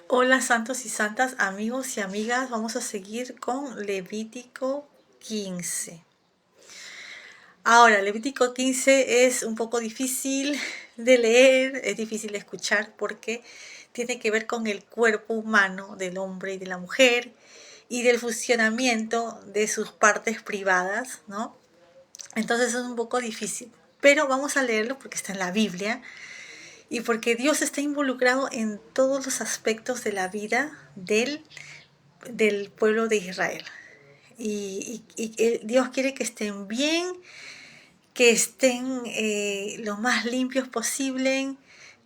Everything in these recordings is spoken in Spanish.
Hola santos y santas, amigos y amigas, vamos a seguir con Levítico 15. Ahora, Levítico 15 es un poco difícil de leer, es difícil de escuchar porque tiene que ver con el cuerpo humano del hombre y de la mujer y del funcionamiento de sus partes privadas, ¿no? Entonces es un poco difícil, pero vamos a leerlo porque está en la Biblia y porque Dios está involucrado en todos los aspectos de la vida del pueblo de Israel. Y Dios quiere que estén bien, que estén lo más limpios posible,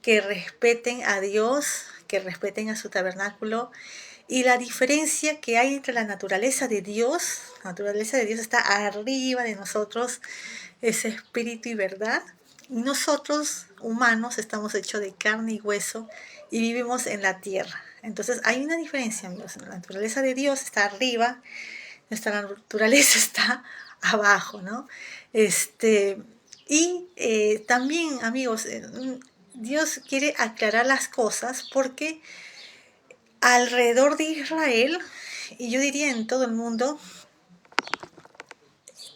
que respeten a Dios, que respeten a su tabernáculo. Y la diferencia que hay entre la naturaleza de Dios está arriba de nosotros, es espíritu y verdad. Y nosotros, humanos, estamos hechos de carne y hueso y vivimos en la tierra. Entonces hay una diferencia, amigos. La naturaleza de Dios está arriba, nuestra naturaleza está abajo, ¿no? También, amigos, Dios quiere aclarar las cosas porque alrededor de Israel, y yo diría en todo el mundo,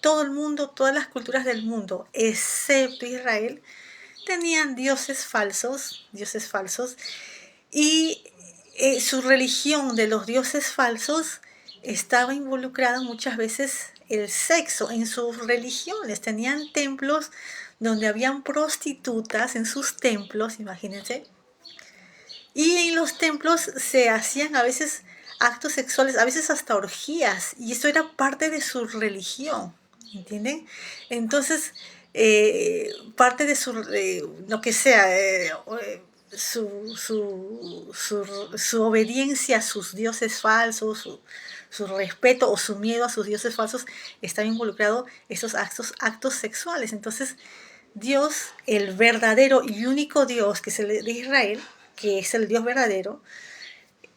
todas las culturas del mundo, excepto Israel, tenían dioses falsos, y su religión de los dioses falsos estaba involucrada muchas veces el sexo en sus religiones. Tenían templos donde habían prostitutas en sus templos, imagínense, y en los templos se hacían a veces actos sexuales, a veces hasta orgías, y eso era parte de su religión, ¿entienden? Entonces, parte de lo que sea, su obediencia a sus dioses falsos, su respeto o su miedo a sus dioses falsos, estaba involucrado esos actos sexuales. Entonces, Dios, el verdadero y único Dios, que es el de Israel, que es el Dios verdadero,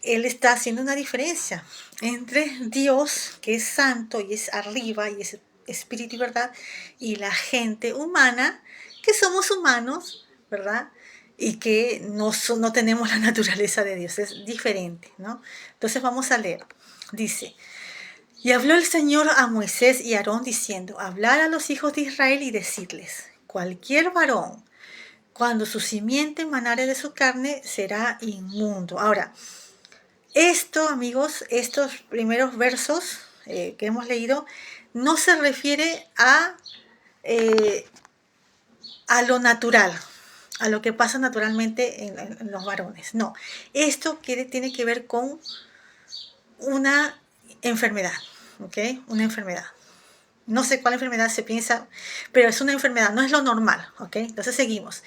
Él está haciendo una diferencia entre Dios, que es santo y es arriba y es espíritu y verdad, y la gente humana, que somos humanos, ¿verdad? Y que no tenemos la naturaleza de Dios, es diferente, ¿no? Entonces vamos a leer. Dice, y habló el Señor a Moisés y a Aarón diciendo, hablar a los hijos de Israel y decirles, cualquier varón, cuando su simiente manare de su carne, será inmundo. Ahora, esto, amigos, estos primeros versos que hemos leído, no se refiere eh, a lo natural, a lo que pasa naturalmente en los varones. No, esto tiene que ver con una enfermedad, ¿ok? Una enfermedad. No sé cuál enfermedad se piensa, pero es una enfermedad, no es lo normal, ¿ok? Entonces seguimos.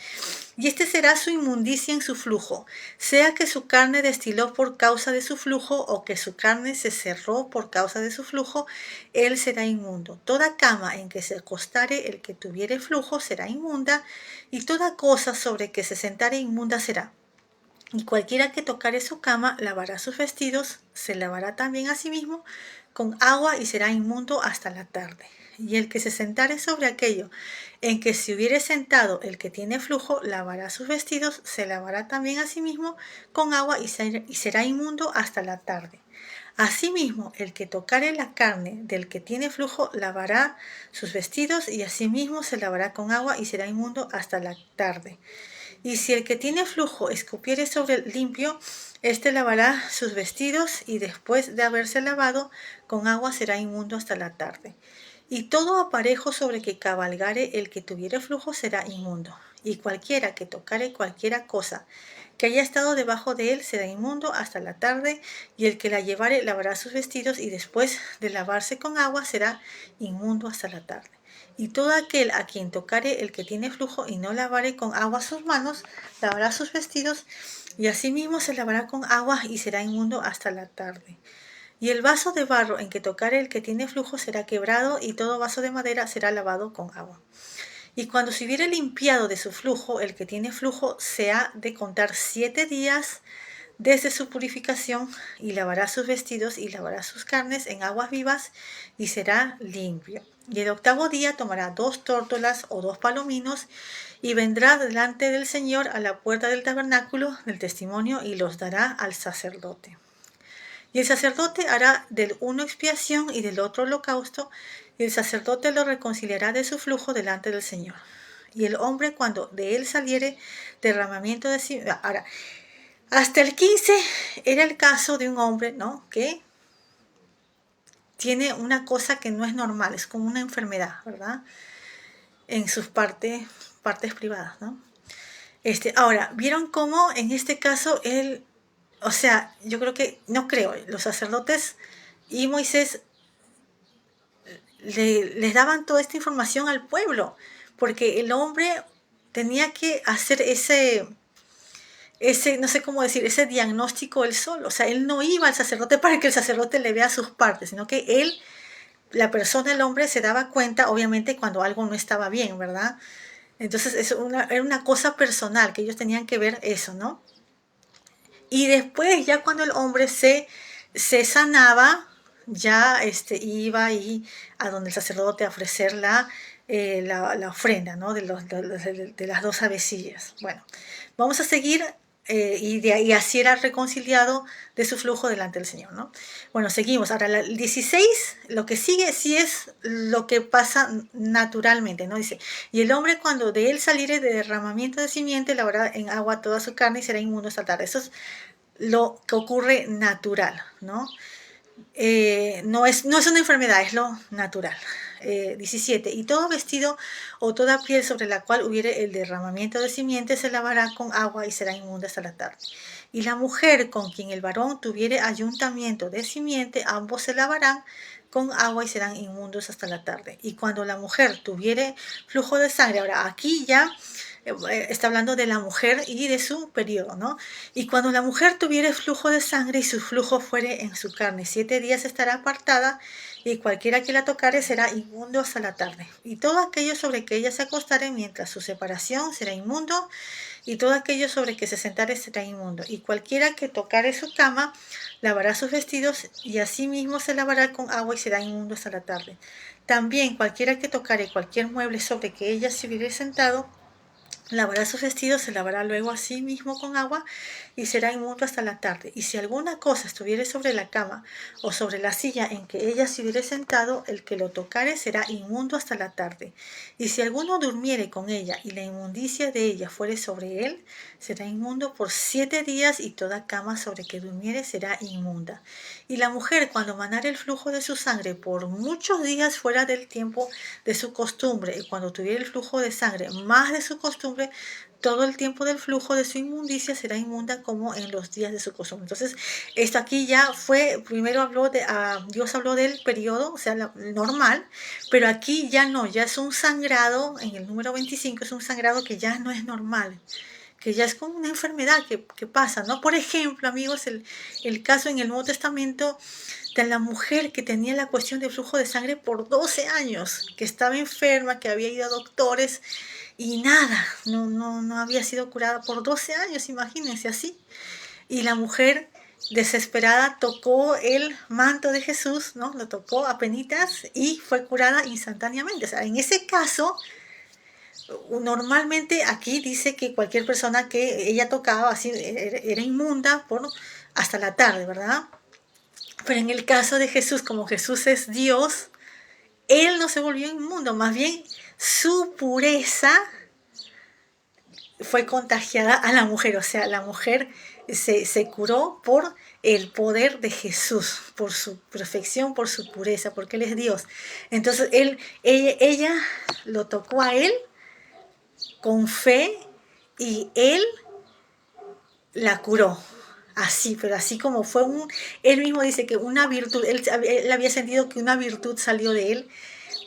Y este será su inmundicia en su flujo, sea que su carne destiló por causa de su flujo o que su carne se cerró por causa de su flujo, él será inmundo. Toda cama en que se acostare el que tuviere flujo será inmunda, y toda cosa sobre que se sentare inmunda será. Y cualquiera que tocare su cama lavará sus vestidos, se lavará también a sí mismo con agua y será inmundo hasta la tarde. Y el que se sentare sobre aquello en que se hubiere sentado el que tiene flujo, lavará sus vestidos, se lavará también a sí mismo con agua y será inmundo hasta la tarde. Asimismo, el que tocare la carne del que tiene flujo, lavará sus vestidos y asimismo se lavará con agua y será inmundo hasta la tarde. Y si el que tiene flujo escupiere sobre el limpio, éste lavará sus vestidos y después de haberse lavado con agua será inmundo hasta la tarde. Y todo aparejo sobre que cabalgare el que tuviere flujo será inmundo. Y cualquiera que tocare cualquiera cosa que haya estado debajo de él será inmundo hasta la tarde, y el que la llevare lavará sus vestidos y después de lavarse con agua será inmundo hasta la tarde. Y todo aquel a quien tocare el que tiene flujo y no lavare con agua sus manos, lavará sus vestidos y asimismo se lavará con agua y será inmundo hasta la tarde. Y el vaso de barro en que tocare el que tiene flujo será quebrado, y todo vaso de madera será lavado con agua. Y cuando se hubiere limpiado de su flujo, el que tiene flujo se ha de contar 7 días desde su purificación, y lavará sus vestidos y lavará sus carnes en aguas vivas, y será limpio. Y el octavo día tomará 2 tórtolas o 2 palominos, y vendrá delante del Señor a la puerta del tabernáculo del testimonio, y los dará al sacerdote. Y el sacerdote hará del uno expiación y del otro holocausto, y el sacerdote lo reconciliará de su flujo delante del Señor. Y el hombre, cuando de él saliere derramamiento de sí. Ahora, hasta el 15 era el caso de un hombre, ¿no?, que tiene una cosa que no es normal, es como una enfermedad, ¿verdad?, en sus partes privadas, ¿no? Ahora, ¿vieron cómo en este caso él, o sea, yo creo que, no creo, los sacerdotes y Moisés les daban toda esta información al pueblo, porque el hombre tenía que hacer no sé cómo decir, ese diagnóstico él solo. O sea, él no iba al sacerdote para que el sacerdote le vea sus partes, sino que él, la persona, el hombre, se daba cuenta, obviamente, cuando algo no estaba bien, ¿verdad? Entonces, era una cosa personal, que ellos tenían que ver eso, ¿no? Y después, ya cuando el hombre se sanaba, ya iba ahí a donde el sacerdote a ofrecer la ofrenda, ¿no?, de las 2 avecillas. Bueno, vamos a seguir, y así era reconciliado de su flujo delante del Señor, ¿no? Bueno, seguimos. Ahora, el 16, lo que sigue, sí es lo que pasa naturalmente, ¿no? Dice, y el hombre, cuando de él saliere de derramamiento de simiente, lavará en agua toda su carne y será inmundo esta tarde. Eso es lo que ocurre natural, ¿no? No es una enfermedad, es lo natural. 17. Y todo vestido o toda piel sobre la cual hubiere el derramamiento de simiente se lavará con agua y será inmunda hasta la tarde. Y la mujer con quien el varón tuviere ayuntamiento de simiente, ambos se lavarán con agua y serán inmundos hasta la tarde. Y cuando la mujer tuviere flujo de sangre, ahora aquí ya está hablando de la mujer y de su periodo, ¿no? Y cuando la mujer tuviere flujo de sangre y su flujo fuere en su carne, 7 días estará apartada, y cualquiera que la tocare será inmundo hasta la tarde. Y todo aquello sobre que ella se acostare mientras su separación será inmundo, y todo aquello sobre que se sentare será inmundo. Y cualquiera que tocare su cama lavará sus vestidos, y asimismo se lavará con agua y será inmundo hasta la tarde. También cualquiera que tocare cualquier mueble sobre que ella se hubiere sentado, lavará sus vestidos, se lavará luego a sí mismo con agua y será inmundo hasta la tarde. Y si alguna cosa estuviere sobre la cama o sobre la silla en que ella se hubiere sentado, el que lo tocare será inmundo hasta la tarde. Y si alguno durmiere con ella y la inmundicia de ella fuere sobre él, será inmundo por 7 días, y toda cama sobre que durmiere será inmunda. Y la mujer, cuando manare el flujo de su sangre por muchos días fuera del tiempo de su costumbre, y cuando tuviere el flujo de sangre más de su costumbre, todo el tiempo del flujo de su inmundicia será inmunda como en los días de su costumbre. Entonces, esto aquí ya fue, primero Dios habló del periodo, o sea, normal, pero aquí ya no, ya es un sangrado, en el número 25 es un sangrado que ya no es normal, que ya es como una enfermedad que pasa, ¿no? Por ejemplo, amigos, el caso en el Nuevo Testamento de la mujer que tenía la cuestión de flujo de sangre por 12 años, que estaba enferma, que había ido a doctores y nada, no había sido curada por 12 años, imagínense así. Y la mujer desesperada tocó el manto de Jesús, ¿no? Lo tocó apenitas y fue curada instantáneamente. O sea, en ese caso, normalmente aquí dice que cualquier persona que ella tocaba así era inmunda hasta la tarde, ¿verdad? Pero en el caso de Jesús, como Jesús es Dios, él no se volvió inmundo, más bien su pureza fue contagiada a la mujer. O sea, la mujer se curó por el poder de Jesús, por su perfección, por su pureza, porque Él es Dios. Entonces ella lo tocó a Él con fe, y Él la curó. Así, pero así como fue él mismo dice que una virtud, él había sentido que una virtud salió de él,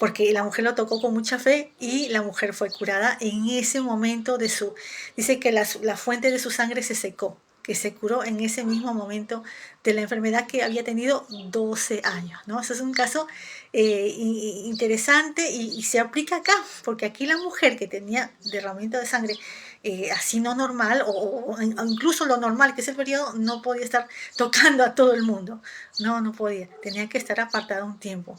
porque la mujer lo tocó con mucha fe y la mujer fue curada en ese momento dice que la fuente de su sangre se secó, que se curó en ese mismo momento de la enfermedad que había tenido 12 años, ¿no? Eso es un caso interesante, y se aplica acá, porque aquí la mujer que tenía derramamiento de sangre así no normal, o incluso lo normal que es el periodo, no podía estar tocando a todo el mundo. No, no podía. Tenía que estar apartada un tiempo.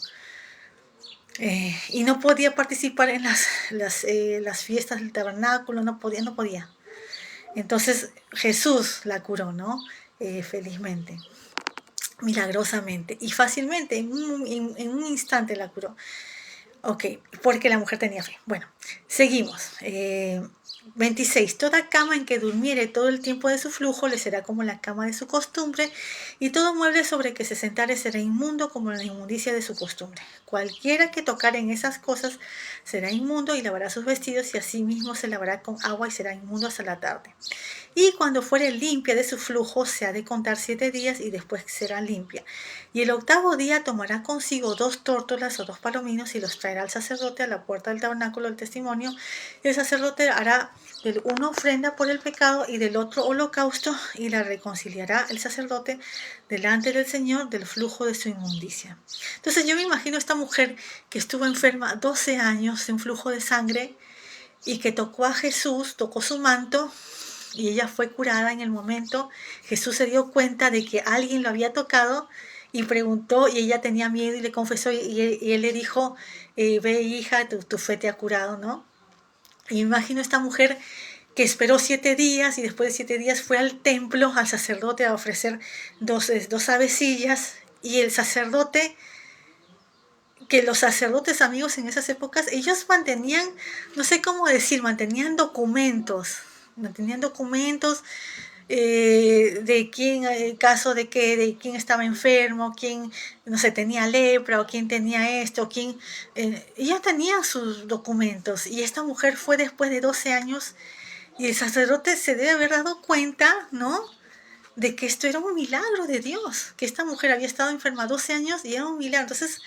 Y no podía participar en las fiestas del tabernáculo, no podía, no podía. Entonces Jesús la curó, ¿no? Felizmente, milagrosamente y fácilmente, en un instante la curó. Ok, porque la mujer tenía fe. Bueno, seguimos. 26. Toda cama en que durmiere todo el tiempo de su flujo le será como la cama de su costumbre, y todo mueble sobre que se sentare será inmundo como la inmundicia de su costumbre. Cualquiera que tocare en esas cosas será inmundo y lavará sus vestidos, y asimismo se lavará con agua y será inmundo hasta la tarde. Y cuando fuere limpia de su flujo, se ha de contar 7 días y después será limpia. Y el octavo día tomará consigo 2 tórtolas o 2 palominos y los traerá al sacerdote a la puerta del tabernáculo del testimonio. Y el sacerdote hará del uno ofrenda por el pecado y del otro holocausto, y la reconciliará el sacerdote delante del Señor del flujo de su inmundicia. Entonces yo me imagino a esta mujer que estuvo enferma 12 años de un flujo de sangre y que tocó a Jesús, tocó su manto, y ella fue curada en el momento. Jesús se dio cuenta de que alguien lo había tocado y preguntó, y ella tenía miedo y le confesó, y él le dijo, ve hija, tu fe te ha curado, ¿no? Y me imagino esta mujer que esperó 7 días y después de 7 días fue al templo, al sacerdote, a ofrecer dos avecillas, y el sacerdote, que los sacerdotes amigos en esas épocas, ellos mantenían, no sé cómo decir, mantenían documentos de quién, el caso de quién estaba enfermo, quién, no sé, tenía lepra, o quién tenía esto, quién, ellos tenían sus documentos, y esta mujer fue después de 12 años, y el sacerdote se debe haber dado cuenta, ¿no? De que esto era un milagro de Dios, que esta mujer había estado enferma 12 años y era un milagro. Entonces,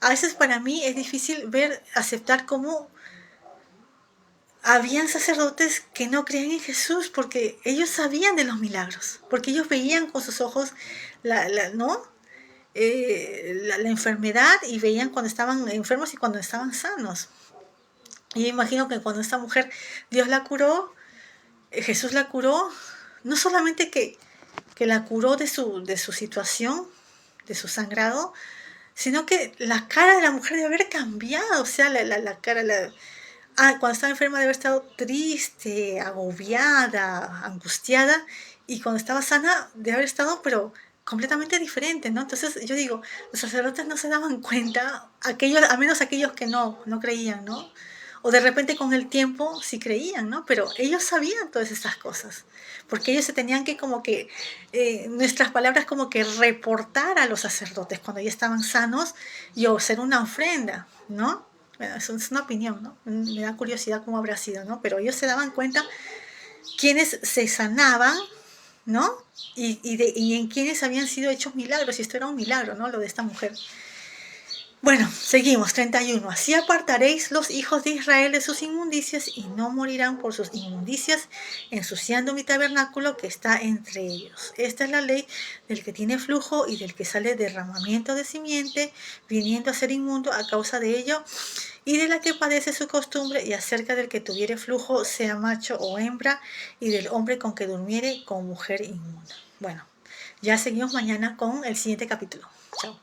a veces para mí es difícil aceptar cómo habían sacerdotes que no creían en Jesús, porque ellos sabían de los milagros, porque ellos veían con sus ojos ¿no? La enfermedad, y veían cuando estaban enfermos y cuando estaban sanos. Y yo imagino que cuando esta mujer, Dios la curó, Jesús la curó, no solamente que la curó de su situación, de su sangrado, sino que la cara de la mujer debe haber cambiado. O sea, la cara, cuando estaba enferma debe haber estado triste, agobiada, angustiada, y cuando estaba sana debe haber estado, pero completamente diferente, ¿no? Entonces yo digo, los sacerdotes no se daban cuenta, al menos aquellos que no creían, ¿no? O de repente con el tiempo sí creían, ¿no? Pero ellos sabían todas estas cosas, porque ellos se tenían que como que, nuestras palabras como que reportar a los sacerdotes cuando ya estaban sanos, y hacer una ofrenda, ¿no? Bueno, eso es una opinión, ¿no? Me da curiosidad cómo habrá sido, ¿no? Pero ellos se daban cuenta quiénes se sanaban, ¿no? Y en quiénes habían sido hechos milagros, y esto era un milagro, ¿no? Lo de esta mujer. Bueno, seguimos, 31. Así apartaréis los hijos de Israel de sus inmundicias, y no morirán por sus inmundicias, ensuciando mi tabernáculo que está entre ellos. Esta es la ley del que tiene flujo y del que sale derramamiento de simiente, viniendo a ser inmundo a causa de ello, y de la que padece su costumbre, y acerca del que tuviere flujo, sea macho o hembra, y del hombre con que durmiere con mujer inmunda. Bueno, ya seguimos mañana con el siguiente capítulo. Chao.